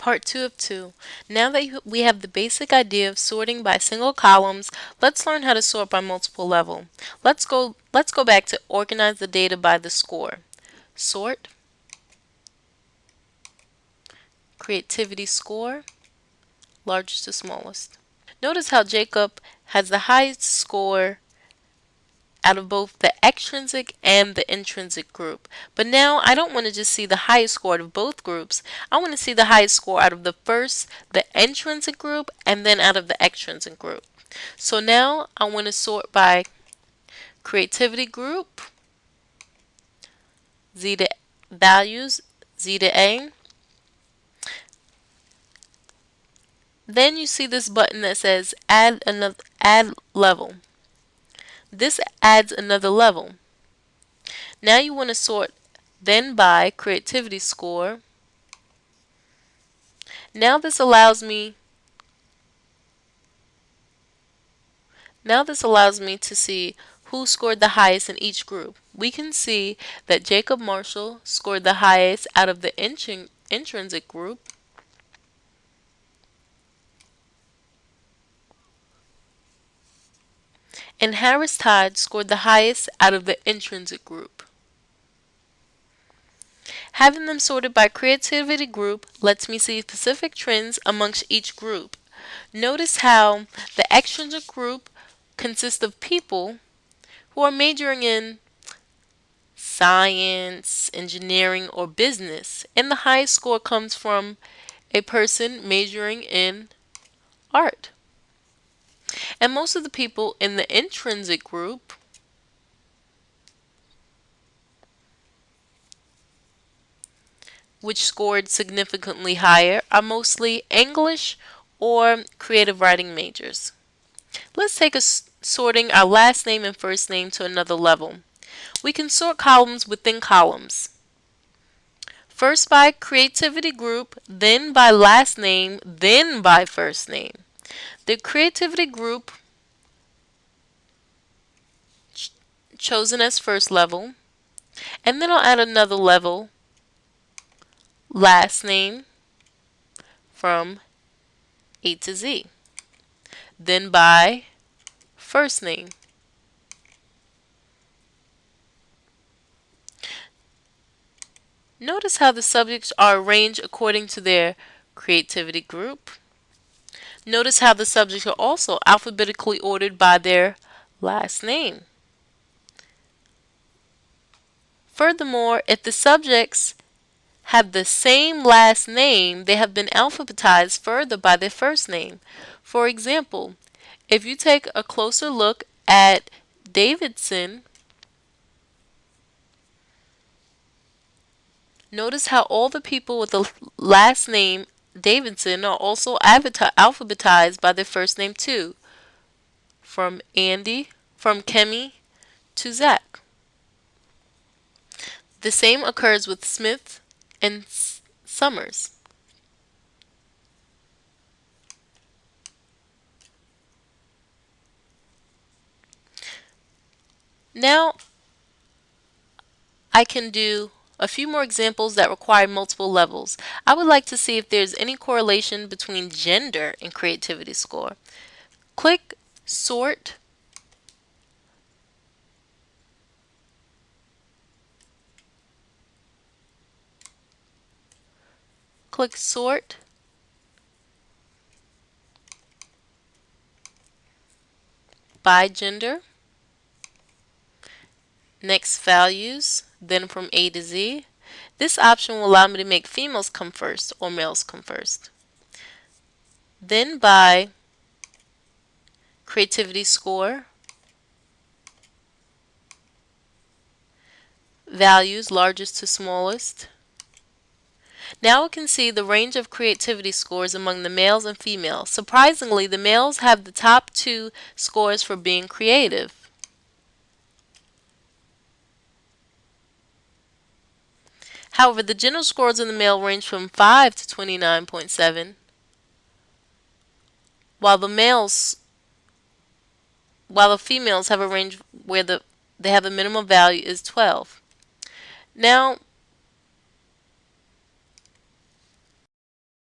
Part 2 of 2. Now that we have the basic idea of sorting by single columns, let's learn how to sort by multiple level. Let's go back to organize the data by the score. Sort, creativity score, largest to smallest. Notice how Jacob has the highest score out of both the extrinsic and the intrinsic group. But now I don't want to just see the highest score out of both groups. I want to see the highest score out of the intrinsic group, and then out of the extrinsic group. So now I want to sort by creativity group, Z to values, Z to A. Then you see this button that says add level. This adds another level. Now you want to sort then by creativity score. Now this allows me to see who scored the highest in each group. We can see that Jacob Marshall scored the highest out of the intrinsic group, and Harris Todd scored the highest out of the intrinsic group. Having them sorted by creativity group lets me see specific trends amongst each group. Notice how the extrinsic group consists of people who are majoring in science, engineering, or business, and the highest score comes from a person majoring in art. And most of the people in the intrinsic group which scored significantly higher are mostly English or creative writing majors. Let's take sorting our last name and first name to another level. We can sort columns within columns. First by creativity group, then by last name, then by first name. The creativity group chosen as first level, and then I'll add another level, last name from A to Z, then by first name. Notice how the subjects are arranged according to their creativity group. Notice how the subjects are also alphabetically ordered by their last name. Furthermore, if the subjects have the same last name, they have been alphabetized further by their first name. For example, if you take a closer look at Davidson, notice how all the people with the last name Davidson are also alphabetized by their first name too, from Kemi to Zach. The same occurs with Smith and Summers. Now I can do a few more examples that require multiple levels. I would like to see if there's any correlation between gender and creativity score. Click Sort. Click Sort. By gender. Next values, then from A to Z. This option will allow me to make females come first or males come first. Then by creativity score, values largest to smallest. Now we can see the range of creativity scores among the males and females. Surprisingly, the males have the top two scores for being creative. However, the general scores in the male range from 5 to 29.7, while the females have a range where they have a minimum value is 12. Now,